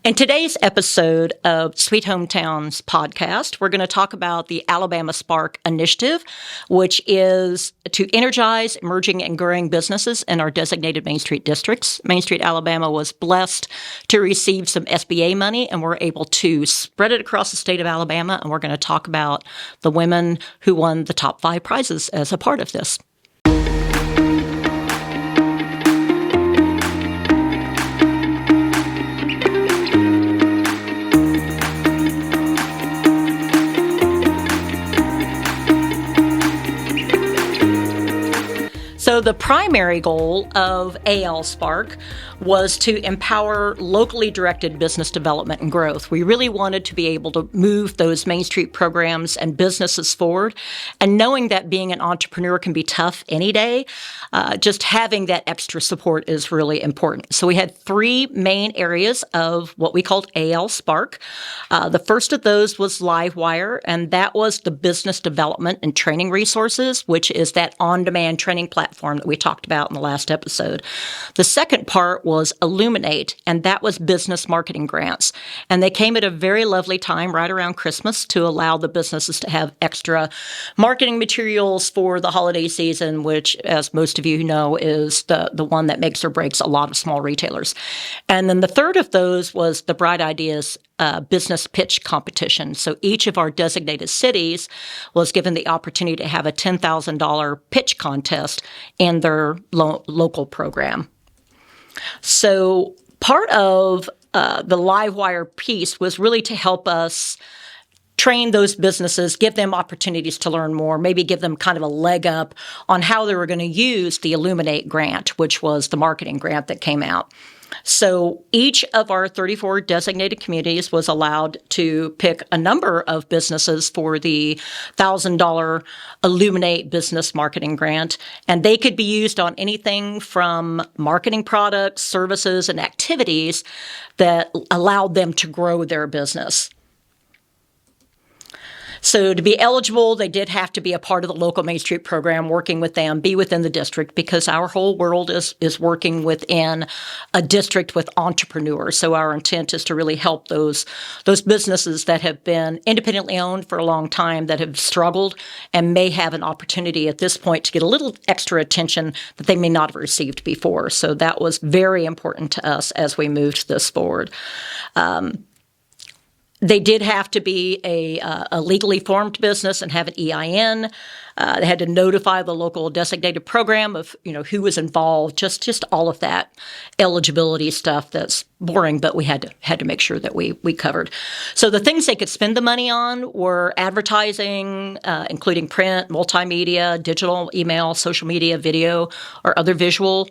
In today's episode of Sweet Hometowns podcast, we're going to talk about the Alabama Spark Initiative, which is to energize emerging and growing businesses in our designated Main Street districts. Main Street, Alabama was blessed to receive some SBA money, and we're able to spread it across the state of Alabama, and we're going to talk about the women who won the top 5 prizes as a part of this. So the primary goal of AL Spark was to empower locally directed business development and growth. We really wanted to be able to move those Main Street programs and businesses forward. And knowing that being an entrepreneur can be tough any day, just having that extra support is really important. So we had 3 main areas of what we called AL Spark. The first of those was Livewire, and that was the business development and training resources, which is that on-demand training platform that we talked about in the last episode. The second part was Illuminate, and that was business marketing grants. And they came at a very lovely time right around Christmas to allow the businesses to have extra marketing materials for the holiday season, which, as most of you know, is the one that makes or breaks a lot of small retailers. And then the third of those was the Bright Ideas business pitch competition. So each of our designated cities was given the opportunity to have a $10,000 pitch contest in their local program. So part of the Livewire piece was really to help us train those businesses, give them opportunities to learn more, maybe give them kind of a leg up on how they were going to use the Illuminate grant, which was the marketing grant that came out. So each of our 34 designated communities was allowed to pick a number of businesses for the $1,000 Illuminate business marketing grant, and they could be used on anything from marketing products, services, and activities that allowed them to grow their business. So to be eligible, they did have to be a part of the local Main Street program, working with them, be within the district, because our whole world is working within a district with entrepreneurs. So our intent is to really help those businesses that have been independently owned for a long time, that have struggled and may have an opportunity at this point to get a little extra attention that they may not have received before. So that was very important to us as we moved this forward. They did have to be a legally formed business and have an EIN. They had to notify the local designated program of who was involved, just all of that eligibility stuff that's boring, but we had to make sure that we covered. So the things they could spend the money on were advertising, including print, multimedia, digital, email, social media, video, or other visual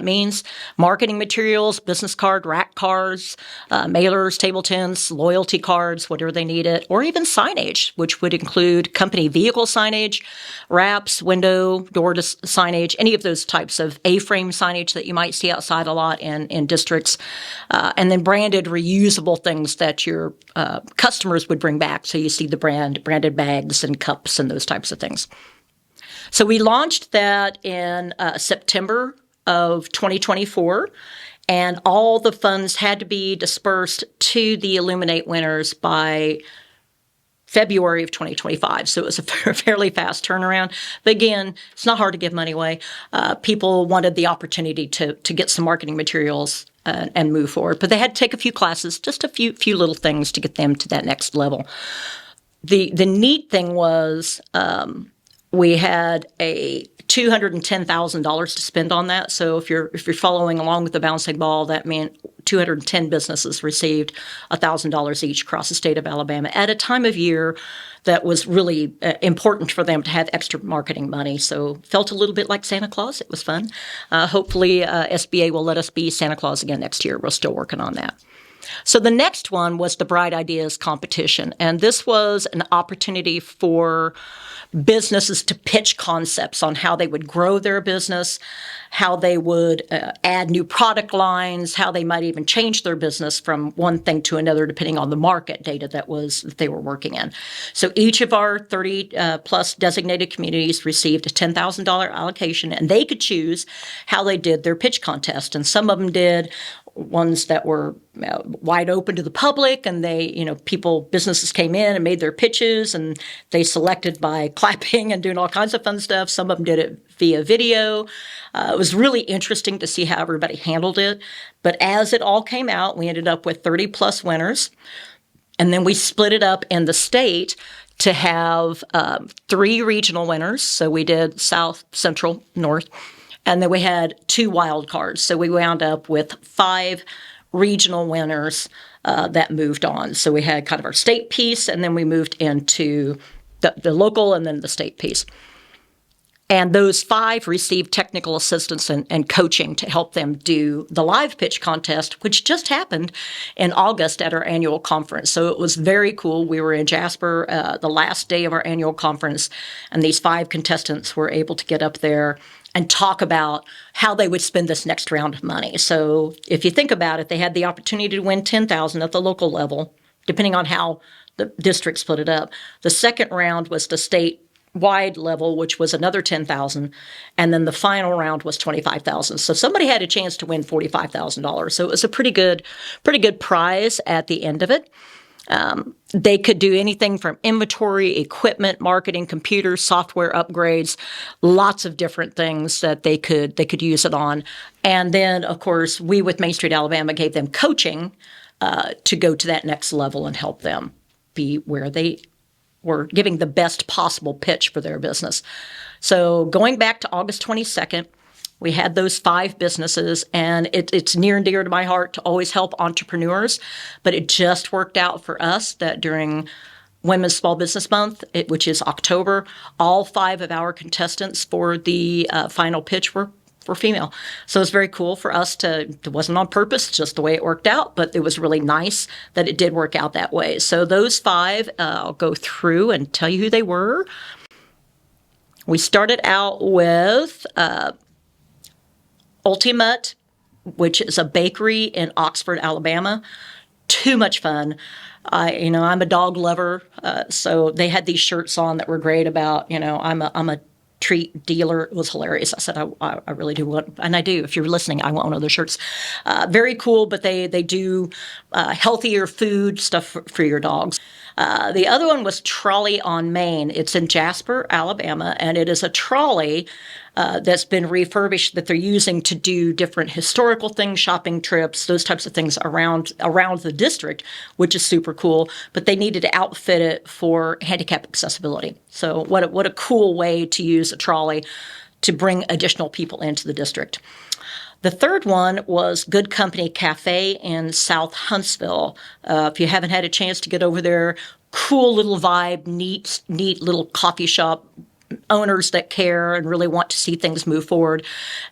means, marketing materials, business card, rack cards, mailers, table tents, loyalty cards, whatever they needed, or even signage, which would include company vehicle signage, wraps, window, door signage, any of those types of A-frame signage that you might see outside a lot in districts, and then branded reusable things that your customers would bring back. So you see the branded bags and cups and those types of things. So we launched that in September of 2024. And all the funds had to be dispersed to the Illuminate winners by February of 2025. So it was a fairly fast turnaround. But again, it's not hard to give money away. People wanted the opportunity to get some marketing materials and move forward. But they had to take a few classes, just a few little things to get them to that next level. The neat thing was we had a $210,000 to spend on that. So if you're following along with the bouncing ball, that meant 210 businesses received $1,000 each across the state of Alabama at a time of year that was really important for them to have extra marketing money. So felt a little bit like Santa Claus. It was fun. Hopefully SBA will let us be Santa Claus again next year. We're still working on that. So the next one was the Bright Ideas competition, and this was an opportunity for businesses to pitch concepts on how they would grow their business, how they would add new product lines, how they might even change their business from one thing to another depending on the market data that they were working in. So each of our 30 plus designated communities received a $10,000 allocation, and they could choose how they did their pitch contest. And some of them did ones that were wide open to the public, and businesses came in and made their pitches, and they selected by clapping and doing all kinds of fun stuff. Some of them did it via video. It was really interesting to see how everybody handled it. But as it all came out, we ended up with 30 plus winners. And then we split it up in the state to have 3 regional winners. So we did South, Central, North. And then we had 2 wild cards. So we wound up with 5 regional winners that moved on. So we had kind of our state piece, and then we moved into the local and then the state piece. And those 5 received technical assistance and coaching to help them do the live pitch contest, which just happened in August at our annual conference. So it was very cool. We were in Jasper the last day of our annual conference, and these 5 contestants were able to get up there and talk about how they would spend this next round of money. So if you think about it, they had the opportunity to win $10,000 at the local level, depending on how the district split it up. The second round was the state-wide level, which was another $10,000, and then the final round was $25,000. So somebody had a chance to win $45,000. So it was a pretty good prize at the end of it. They could do anything from inventory, equipment, marketing, computers, software upgrades, lots of different things that they could use it on. And then, of course, we with Main Street Alabama gave them coaching to go to that next level and help them be where they were giving the best possible pitch for their business. So going back to August 22nd, we had those 5 businesses, and it's near and dear to my heart to always help entrepreneurs. But it just worked out for us that during Women's Small Business Month, which is October, all 5 of our contestants for the final pitch were female. So it's very cool for us it wasn't on purpose, just the way it worked out, but it was really nice that it did work out that way. So those 5, I'll go through and tell you who they were. We started out with Ultimate, which is a bakery in Oxford, Alabama. Too much fun. I'm a dog lover, so they had these shirts on that were great about, I'm a treat dealer. It was hilarious. I said, I really do want, and I do. If you're listening, I want one of those shirts. Very cool, but they do healthier food stuff for your dogs. The other one was Trolley on Main. It's in Jasper, Alabama, and it is a trolley that's been refurbished that they're using to do different historical things, shopping trips, those types of things around the district, which is super cool. But they needed to outfit it for handicap accessibility. So what a cool way to use a trolley to bring additional people into the district. The third one was Good Company Cafe in South Huntsville. If you haven't had a chance to get over there, cool little vibe, neat little coffee shop, owners that care and really want to see things move forward,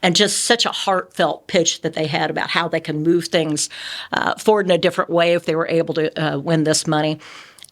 and just such a heartfelt pitch that they had about how they can move things forward in a different way if they were able to win this money.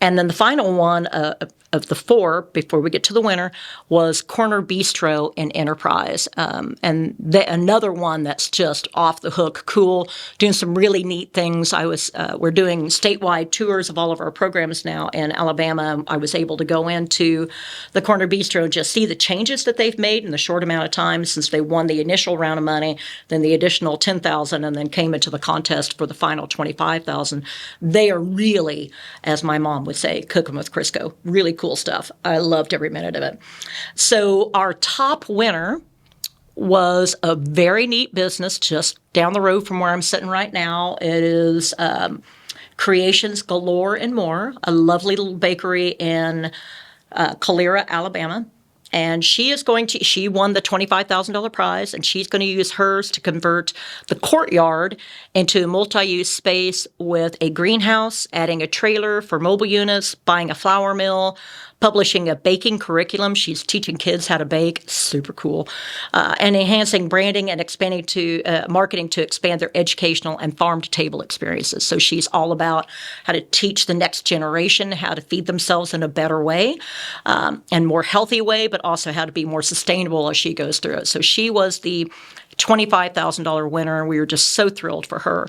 And then the final one of the 4, before we get to the winner, was Corner Bistro in Enterprise. And another one that's just off the hook cool, doing some really neat things. We're doing statewide tours of all of our programs now in Alabama. I was able to go into the Corner Bistro and just see the changes that they've made in the short amount of time since they won the initial round of money, then the additional $10,000, and then came into the contest for the final $25,000. They are really, as my mom would say, cooking with Crisco. Really cool stuff. I loved every minute of it. So our top winner was a very neat business just down the road from where I'm sitting right now. It is Creations Galore and More, a lovely little bakery in Calera, Alabama. And she won the $25,000 prize, and she's going to use hers to convert the courtyard into a multi-use space with a greenhouse, adding a trailer for mobile units, buying a flour mill, publishing a baking curriculum. She's teaching kids how to bake. Super cool. And enhancing branding and expanding to marketing to expand their educational and farm-to-table experiences. So she's all about how to teach the next generation how to feed themselves in a better way and more healthy way, but also how to be more sustainable as she goes through it. So she was the $25,000 winner, and we were just so thrilled for her.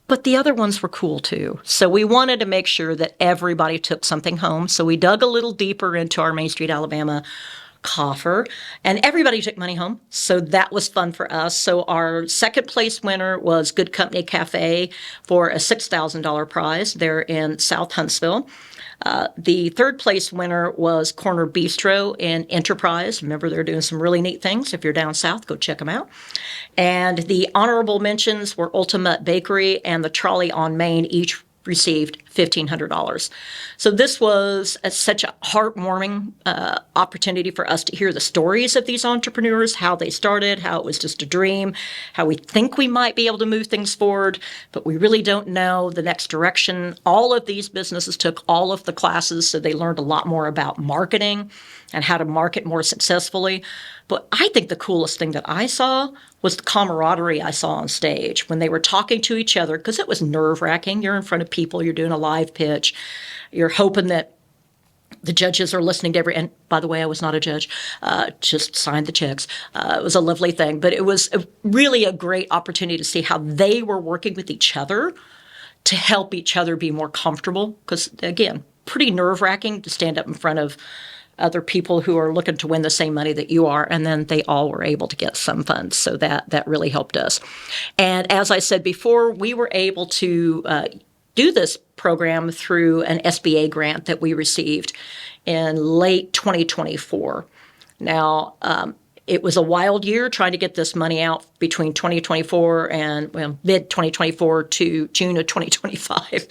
But the other ones were cool too. So we wanted to make sure that everybody took something home. So we dug a little deeper into our Main Street Alabama coffer, and everybody took money home. So that was fun for us. So our second place winner was Good Company Cafe for a $6,000 prize there in South Huntsville. The third place winner was Corner Bistro in Enterprise. Remember, they're doing some really neat things. If you're down south, go check them out. And the honorable mentions were Ultimate Bakery and the Trolley on Main, each received $1,500. So this was such a heartwarming opportunity for us to hear the stories of these entrepreneurs, how they started, how it was just a dream, how we think we might be able to move things forward, but we really don't know the next direction. All of these businesses took all of the classes, so they learned a lot more about marketing and how to market more successfully. But I think the coolest thing that I saw was the camaraderie I saw on stage when they were talking to each other, because it was nerve-wracking. You're in front of people, you're doing a live pitch, you're hoping that the judges are listening to and by the way, I was not a judge, just signed the checks. It was a lovely thing, but it was really a great opportunity to see how they were working with each other to help each other be more comfortable, because again, pretty nerve-wracking to stand up in front of other people who are looking to win the same money that you are, and then they all were able to get some funds. So that really helped us. And as I said before, we were able to do this program through an SBA grant that we received in late 2024. Now, it was a wild year trying to get this money out between 2024 and mid-2024 to June of 2025.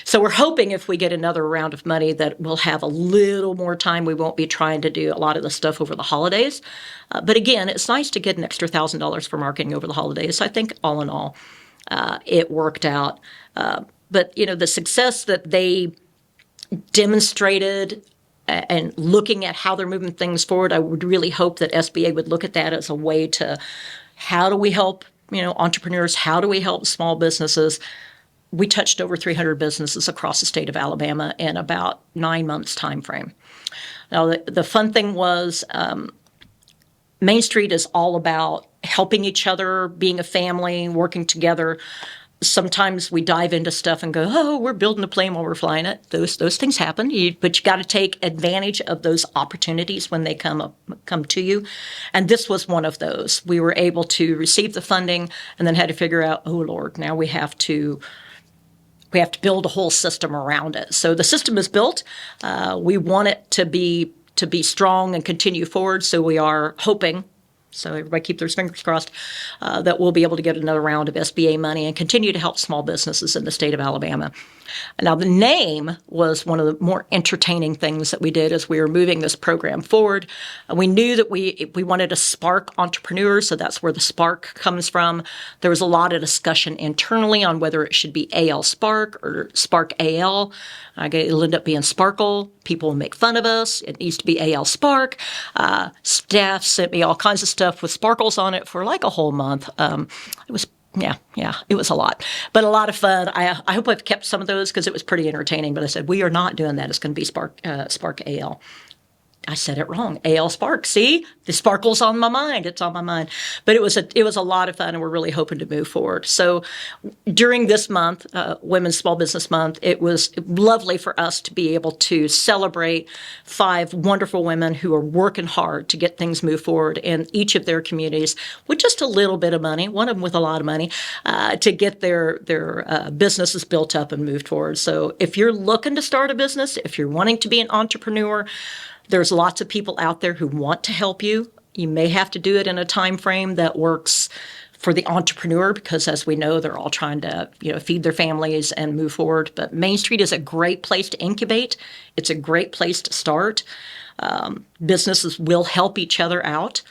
So we're hoping if we get another round of money that we'll have a little more time. We won't be trying to do a lot of the stuff over the holidays. But again, it's nice to get an extra $1,000 for marketing over the holidays. I think all in all, it worked out. But, the success that they demonstrated and looking at how they're moving things forward, I would really hope that SBA would look at that as a way to, how do we help, entrepreneurs? How do we help small businesses? We touched over 300 businesses across the state of Alabama in about 9 months time frame. Now, the fun thing was Main Street is all about helping each other, being a family, working together. Sometimes we dive into stuff and go, oh, we're building a plane while we're flying it. Those things happen, but you got to take advantage of those opportunities when they come to you. And this was one of those. We were able to receive the funding and then had to figure out, oh, Lord, now we have to build a whole system around it. So the system is built. We want it to be strong and continue forward. So we are hoping, so everybody keep their fingers crossed, that we'll be able to get another round of SBA money and continue to help small businesses in the state of Alabama. Now, the name was one of the more entertaining things that we did as we were moving this program forward. We knew that we wanted to spark entrepreneurs, so that's where the spark comes from. There was a lot of discussion internally on whether it should be AL Spark or Spark AL. It'll end up being Sparkle. People will make fun of us. It needs to be AL Spark. Staff sent me all kinds of stuff with sparkles on it for like a whole month. It was it was a lot, but a lot of fun. I hope I've kept some of those because it was pretty entertaining. But I said, we are not doing that. It's going to be Spark AL. I said it wrong. AL Spark. See, the sparkle's on my mind. It's on my mind. But it was a lot of fun, and we're really hoping to move forward. So during this month, Women's Small Business Month, it was lovely for us to be able to celebrate 5 wonderful women who are working hard to get things move forward in each of their communities with just a little bit of money, one of them with a lot of money, to get their businesses built up and moved forward. So if you're looking to start a business, if you're wanting to be an entrepreneur, there's lots of people out there who want to help you. You may have to do it in a time frame that works for the entrepreneur because, as we know, they're all trying to feed their families and move forward. But Main Street is a great place to incubate. It's a great place to start. Businesses will help each other out.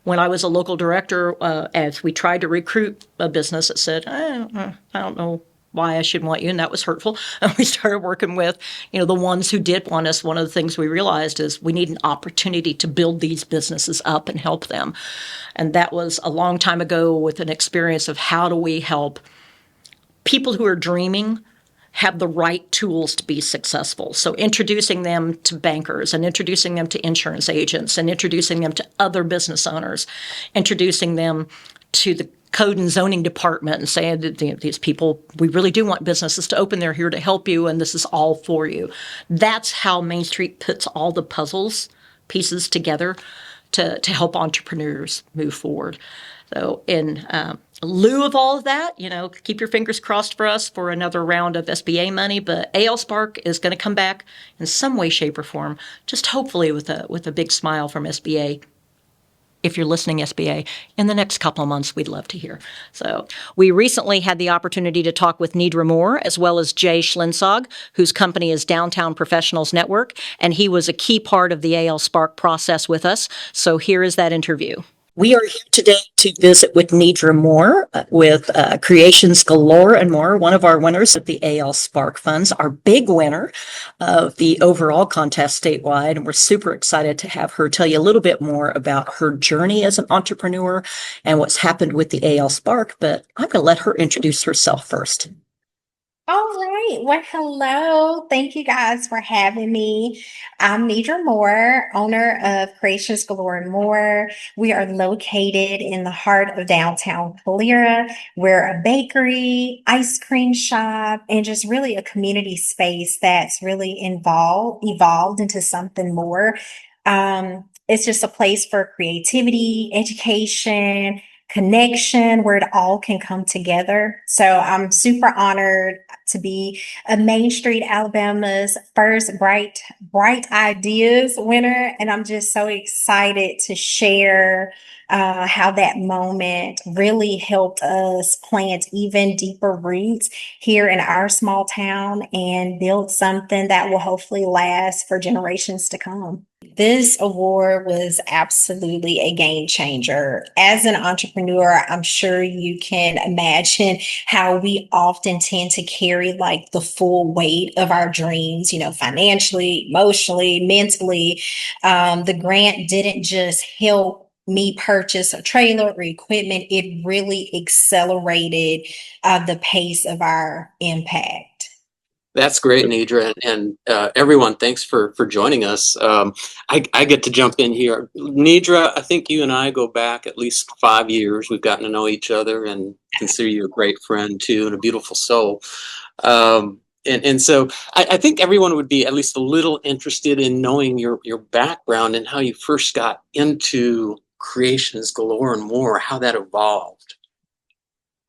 When I was a local director, as we tried to recruit a business that said, I don't know why I should want you, and that was hurtful. And we started working with, the ones who did want us. One of the things we realized is we need an opportunity to build these businesses up and help them. And that was a long time ago with an experience of how do we help people who are dreaming have the right tools to be successful. So introducing them to bankers and introducing them to insurance agents and introducing them to other business owners, introducing them to the code and zoning department and saying that these people, we really do want businesses to open. They're here to help you, and this is all for you. That's how Main Street puts all the puzzles pieces together to help entrepreneurs move forward. So in lieu of all of that, keep your fingers crossed for us for another round of SBA money. But AL Spark is going to come back in some way, shape, or form. Just hopefully with a big smile from SBA. If you're listening, SBA, in the next couple of months, we'd love to hear. So we recently had the opportunity to talk with Nidra Moore as well as Jay Schlensog, whose company is Downtown Professionals Network, and he was a key part of the AL Spark process with us. So here is that interview. We are here today to visit with Nidra Moore with Creations Galore and More, one of our winners of the AL Spark Funds, our big winner of the overall contest statewide. And we're super excited to have her tell you a little bit more about her journey as an entrepreneur and what's happened with the AL Spark. But I'm going to let her introduce herself first. All right. Well, hello. Thank you guys for having me. I'm Nidra Moore, owner of Creations Galore and More. We are located in the heart of downtown Calera. We're a bakery, ice cream shop, and just really a community space that's really evolved into something more. It's just a place for creativity, education, connection where it all can come together. So I'm super honored to be a Main Street Alabama's first bright ideas winner, and I'm just so excited to share how that moment really helped us plant even deeper roots here in our small town and build something that will hopefully last for generations to come. This award was absolutely a game changer. As an entrepreneur, I'm sure you can imagine how we often tend to carry like the full weight of our dreams, financially, emotionally, mentally. The grant didn't just help me purchase a trailer or equipment, it really accelerated the pace of our impact. That's great, Nidra, and everyone, thanks for joining us. I get to jump in here. Nidra, I think you and I go back at least 5 years. We've gotten to know each other and consider you a great friend too and a beautiful soul. And so I think everyone would be at least a little interested in knowing your background and how you first got into Creations Galore and More, how that evolved.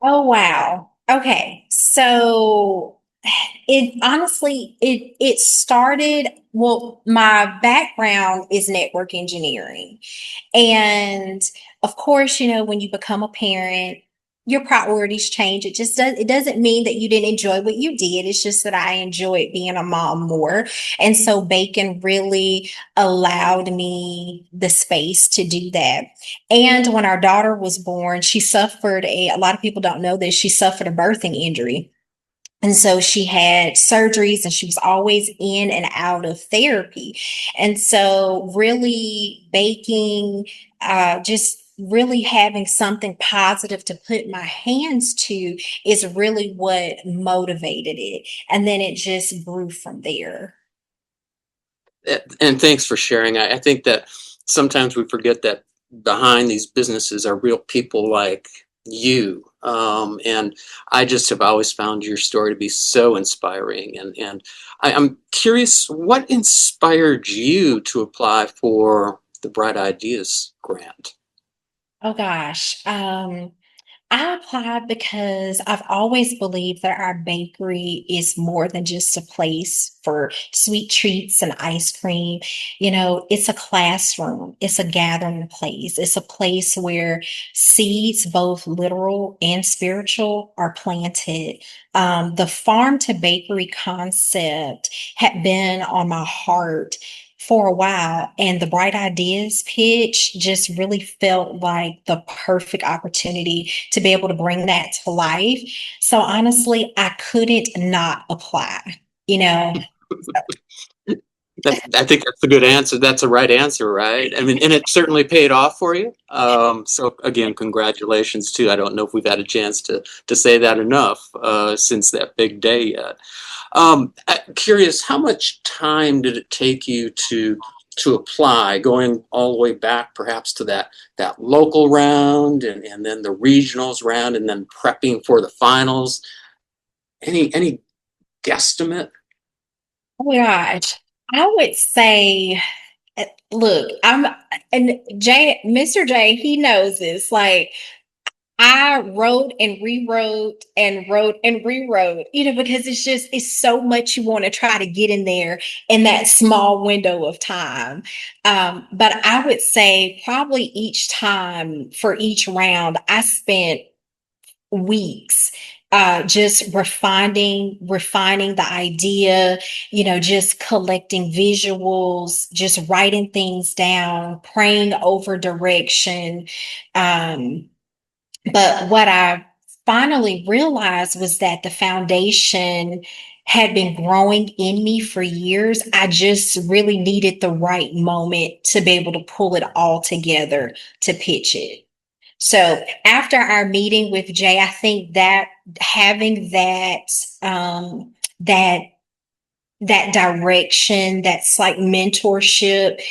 Oh, wow. Okay. So it started, well, my background is network engineering. And of course, when you become a parent, your priorities change. It doesn't mean that you didn't enjoy what you did. It's just that I enjoyed being a mom more. And so bacon really allowed me the space to do that. And when our daughter was born, a lot of people don't know this, she suffered a birthing injury. And so she had surgeries and she was always in and out of therapy. And so really baking, just really having something positive to put my hands to is really what motivated it. And then it just grew from there. And thanks for sharing. I think that sometimes we forget that behind these businesses are real people like you. And I just have always found your story to be so inspiring. And I'm curious, what inspired you to apply for the Bright Ideas grant? Oh gosh. I applied because I've always believed that our bakery is more than just a place for sweet treats and ice cream. It's a classroom, it's a gathering place, it's a place where seeds, both literal and spiritual, are planted. The farm to bakery concept had been on my heart for a while, and the Bright Ideas pitch just really felt like the perfect opportunity to be able to bring that to life. So honestly, I couldn't not apply, you know. I think that's a good answer. That's a right answer, right? I mean, and it certainly paid off for you. So again, congratulations too. I don't know if we've had a chance to say that enough since that big day yet. I'm curious, how much time did it take you to apply, going all the way back perhaps to that local round and then the regionals round and then prepping for the finals? Any guesstimate? Oh my gosh. I would say Look, and Mr. J, he knows this. Like, I wrote and rewrote and wrote and rewrote, because it's so much you want to try to get in there in that small window of time. But I would say probably each time for each round, I spent weeks just refining the idea, just collecting visuals, just writing things down, praying over direction. Um, but what I finally realized was that the foundation had been growing in me for years. I just really needed the right moment to be able to pull it all together to pitch it. So after our meeting with Jay, I think that having that that direction, that's like mentorship,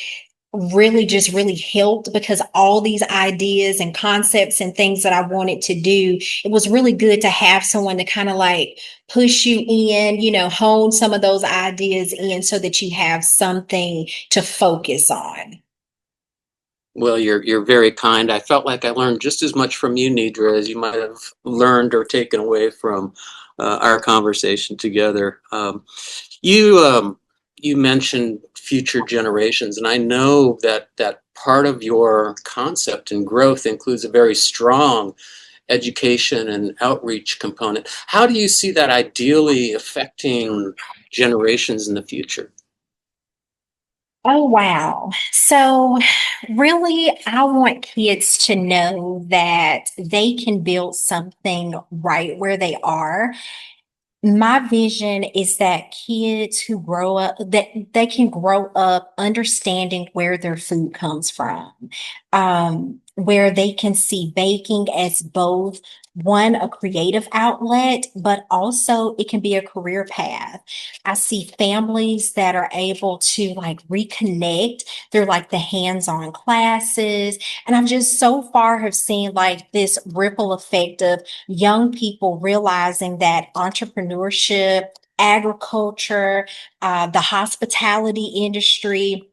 really helped, because all these ideas and concepts and things that I wanted to do, it was really good to have someone to kind of like push you in, hone some of those ideas in so that you have something to focus on. Well, you're very kind. I felt like I learned just as much from you, Nidra, as you might have learned or taken away from our conversation together. You mentioned future generations, and I know that part of your concept and growth includes a very strong education and outreach component. How do you see that ideally affecting generations in the future? Oh, wow. So, really, I want kids to know that they can build something right where they are. My vision is that kids who grow up, that they can grow up understanding where their food comes from, where they can see baking as both one, a creative outlet, but also it can be a career path. I see families that are able to like reconnect. They're like the hands-on classes. And I've just so far have seen like this ripple effect of young people realizing that entrepreneurship, agriculture, the hospitality industry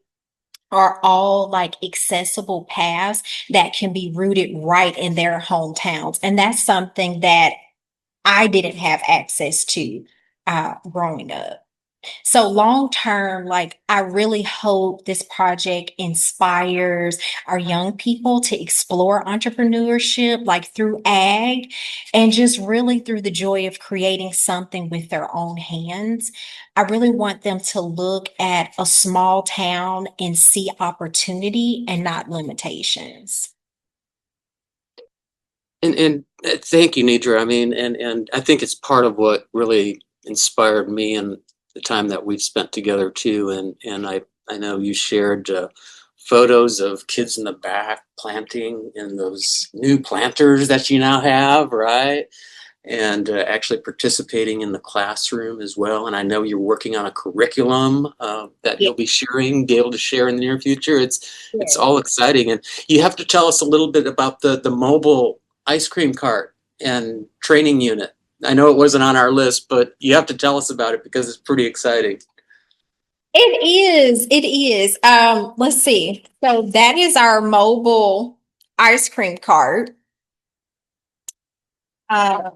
are all like accessible paths that can be rooted right in their hometowns. And that's something that I didn't have access to growing up. So long term, like I really hope this project inspires our young people to explore entrepreneurship, like through ag, and just really through the joy of creating something with their own hands. I really want them to look at a small town and see opportunity and not limitations. And thank you, Nidra. I mean, and I think it's part of what really inspired me and the time that we've spent together too. And I know you shared photos of kids in the back planting in those new planters that you now have, right? And actually participating in the classroom as well. And I know you're working on a curriculum that Yeah. you'll be able to share in the near future. It's Yeah. all exciting. And you have to tell us a little bit about the mobile ice cream cart and training unit. I know it wasn't on our list, but you have to tell us about it because it's pretty exciting. It is. It is. Let's see. So that is our mobile ice cream cart. Uh,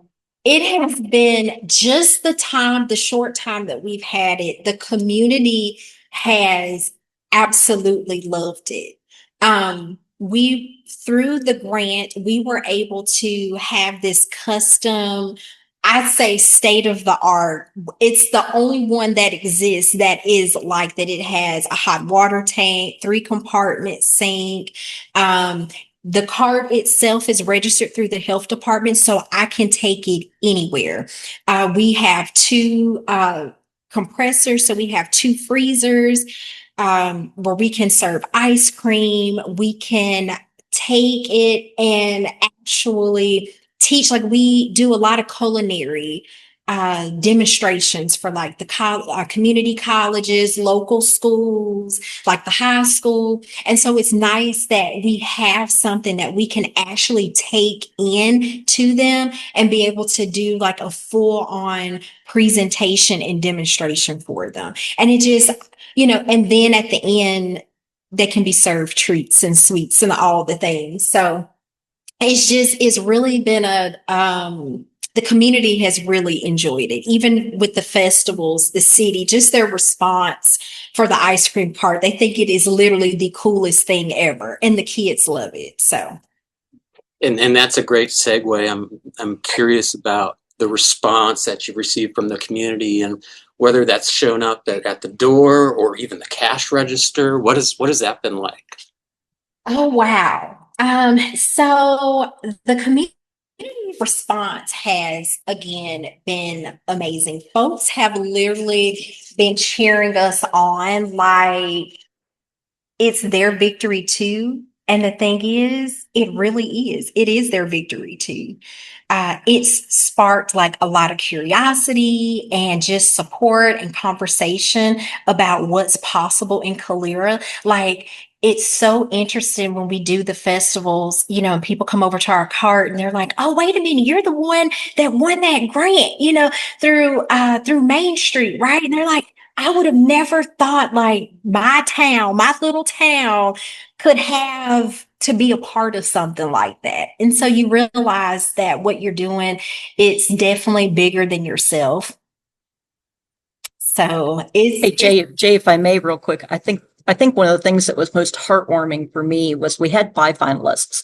it has been just the short time that we've had it. The community has absolutely loved it. Through the grant, we were able to have this custom, I'd say state of the art. It's the only one that exists that is like that. It has a hot water tank, 3 compartment sink. The card itself is registered through the health department, so I can take it anywhere. We have 2 compressors, so we have 2 freezers where we can serve ice cream. We can take it and actually teach, like we do a lot of culinary demonstrations for like the community colleges, local schools, like the high school. And so it's nice that we have something that we can actually take in to them and be able to do like a full on presentation and demonstration for them. And it just, and then at the end, they can be served treats and sweets and all the things. So it's really been the community has really enjoyed it. Even with the festivals, the city, just their response for the ice cream part, they think it is literally the coolest thing ever, and the kids love it. So And that's a great segue. I'm curious about the response that you've received from the community and whether that's shown up at the door or even the cash register. What has that been like? oh wow. So the community response has again been amazing. Folks have literally been cheering us on like it's their victory too. And the thing is, it really is. It is their victory too. It's sparked like a lot of curiosity and just support and conversation about what's possible in Calera. Like, it's so interesting when we do the festivals, and people come over to our cart and they're like, "Oh, wait a minute, you're the one that won that grant, through Main Street, right?" And they're like, I would have never thought like my little town could have to be a part of something like that. And so you realize that what you're doing, it's definitely bigger than yourself. So Hey Jay, if I may, real quick, I think one of the things that was most heartwarming for me was we had 5 finalists,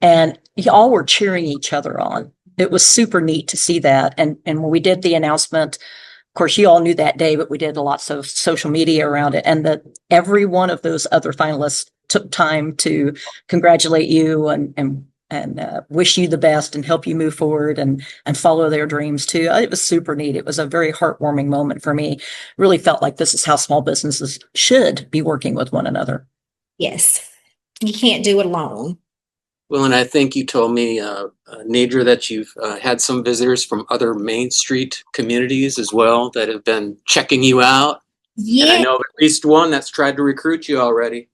and y'all were cheering each other on. It was super neat to see that. And when we did the announcement, of course, you all knew that day, but we did lots of social media around it, and that every one of those other finalists took time to congratulate you and wish you the best and help you move forward and follow their dreams too. It was super neat. It was a very heartwarming moment for me. Really felt like this is how small businesses should be working with one another. yes, you can't do it alone. Well, and I think you told me, Nidra, that you've had some visitors from other Main Street communities as well that have been checking you out. And I Yeah. know of at least one that's tried to recruit you already.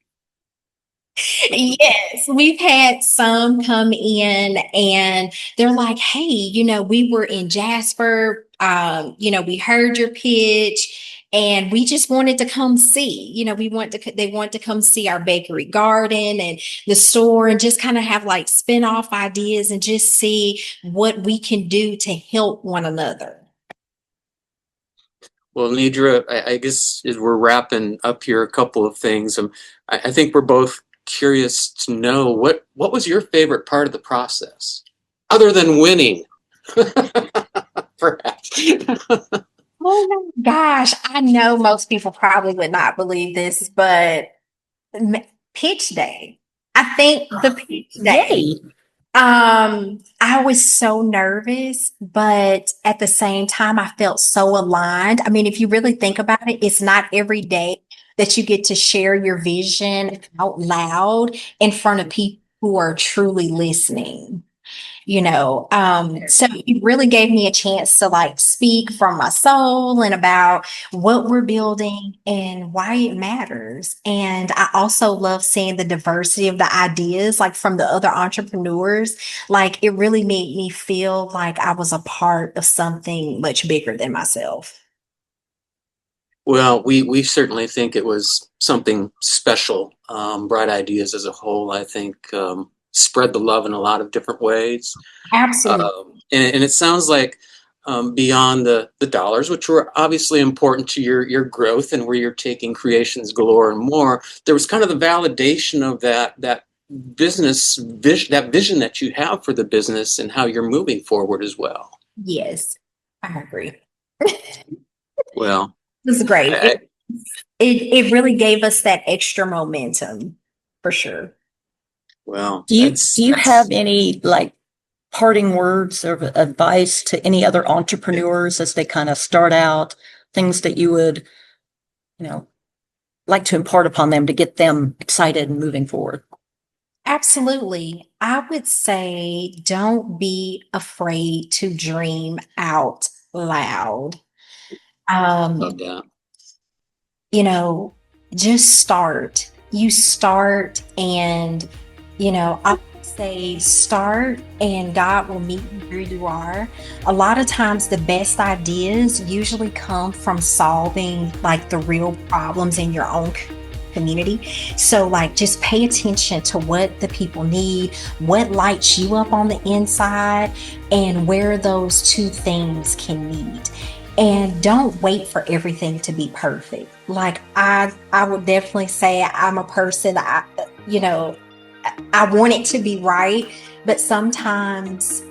Yes, we've had some come in and they're like, "Hey, we were in Jasper. We heard your pitch and we just wanted to come see. They want to come see our bakery garden and the store and just kind of have like spin-off ideas and just see what we can do to help one another." Well, Nidra, I guess as we're wrapping up here, a couple of things. I think we're both curious to know what was your favorite part of the process, other than winning, perhaps. Oh my gosh, I know most people probably would not believe this, but m- pitch day. I think the pitch day. Yay! I was so nervous, but at the same time, I felt so aligned. I mean, if you really think about it, it's not every day that you get to share your vision out loud in front of people who are truly listening. So it really gave me a chance to like speak from my soul and about what we're building and why it matters. And I also love seeing the diversity of the ideas, like from the other entrepreneurs. Like it really made me feel like I was a part of something much bigger than myself. Well, we certainly think it was something special. Bright Ideas as a whole, I think, spread the love in a lot of different ways. Absolutely. And it sounds like, beyond the dollars, which were obviously important to your growth and where you're taking Creations Galore and more, there was kind of the validation of that business vision, that vision that you have for the business and how you're moving forward as well. Yes, I agree. Well, This is great. I, It really gave us that extra momentum for sure. well, Do you have any like parting words of advice to any other entrepreneurs as they kind of start out, things that you would, like to impart upon them to get them excited and moving forward? Absolutely. I would say don't be afraid to dream out loud. love Um, that. you know, just start. You start and, I would say start and God will meet you where you are. A lot of times the best ideas usually come from solving like the real problems in your own community. So like, just pay attention to what the people need, what lights you up on the inside, and where those two things can meet. And don't wait for everything to be perfect. Like I would definitely say I'm a person, I want it to be right, but sometimes,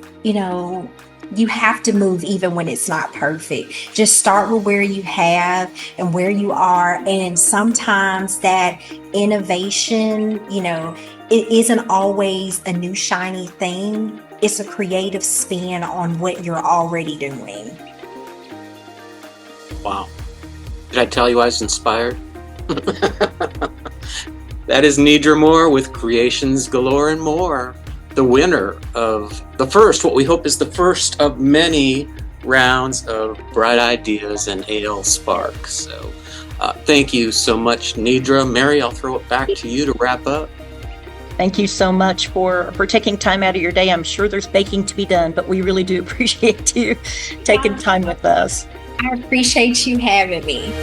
you have to move even when it's not perfect. Just start with where you have and where you are. And sometimes that innovation, it isn't always a new shiny thing. It's a creative spin on what you're already doing. Wow. Did I tell you I was inspired? That is Nidra Moore with Creations Galore and More, the winner of what we hope is the first of many rounds of Bright Ideas and AL Spark. So thank you so much, Nidra. Mary, I'll throw it back to you to wrap up. Thank you so much for taking time out of your day. I'm sure there's baking to be done, but we really do appreciate you taking time with us. I appreciate you having me.